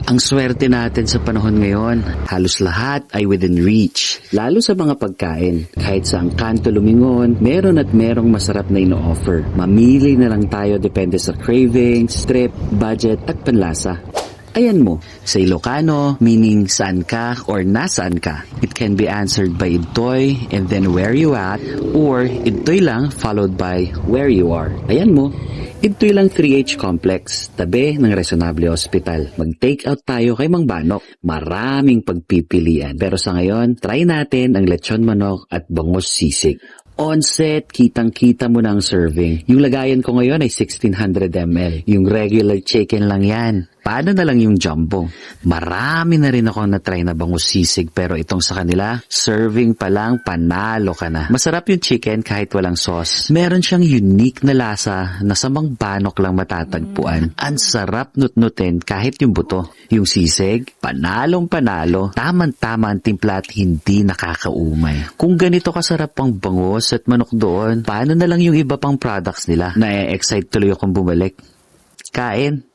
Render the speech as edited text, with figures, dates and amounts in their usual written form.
Ang swerte natin sa panahon ngayon, halos lahat ay within reach. Lalo sa mga pagkain. Kahit sa ang kanto lumingon, meron at merong masarap na ino-offer. Mamili na lang tayo depende sa cravings, trip, budget at panlasa. Ayan mo, sa Ilocano, meaning saan ka or nasaan ka. It can be answered by Idtoy and then where you at, or Idtoy lang followed by where you are. Ayan mo, Idtoy lang 3H Complex, tabi ng Resonable Hospital. Mag-take out tayo kay Mang Banok. Maraming pagpipilian. Pero sa ngayon, try natin ang lechon manok at bangus sisig. On-set, kitang-kita mo na ang serving. Yung lagayan ko ngayon ay 1600 ml. Yung regular chicken lang yan. Paano na lang yung jumbo? Marami na rin akong na-try na bangus sisig pero itong sa kanila, serving pa lang panalo ka na. Masarap yung chicken kahit walang sauce. Meron siyang unique na lasa na sa Mang Banok lang matatagpuan. Ang sarap nut-nutin kahit yung buto. Yung sisig, panalong panalo. Tamang-tama ang timpla at hindi nakakaumay. Kung ganito kasarap ang bangus at manok doon, paano na lang yung iba pang products nila? Na-excite tuloy akong bumalik. Kain!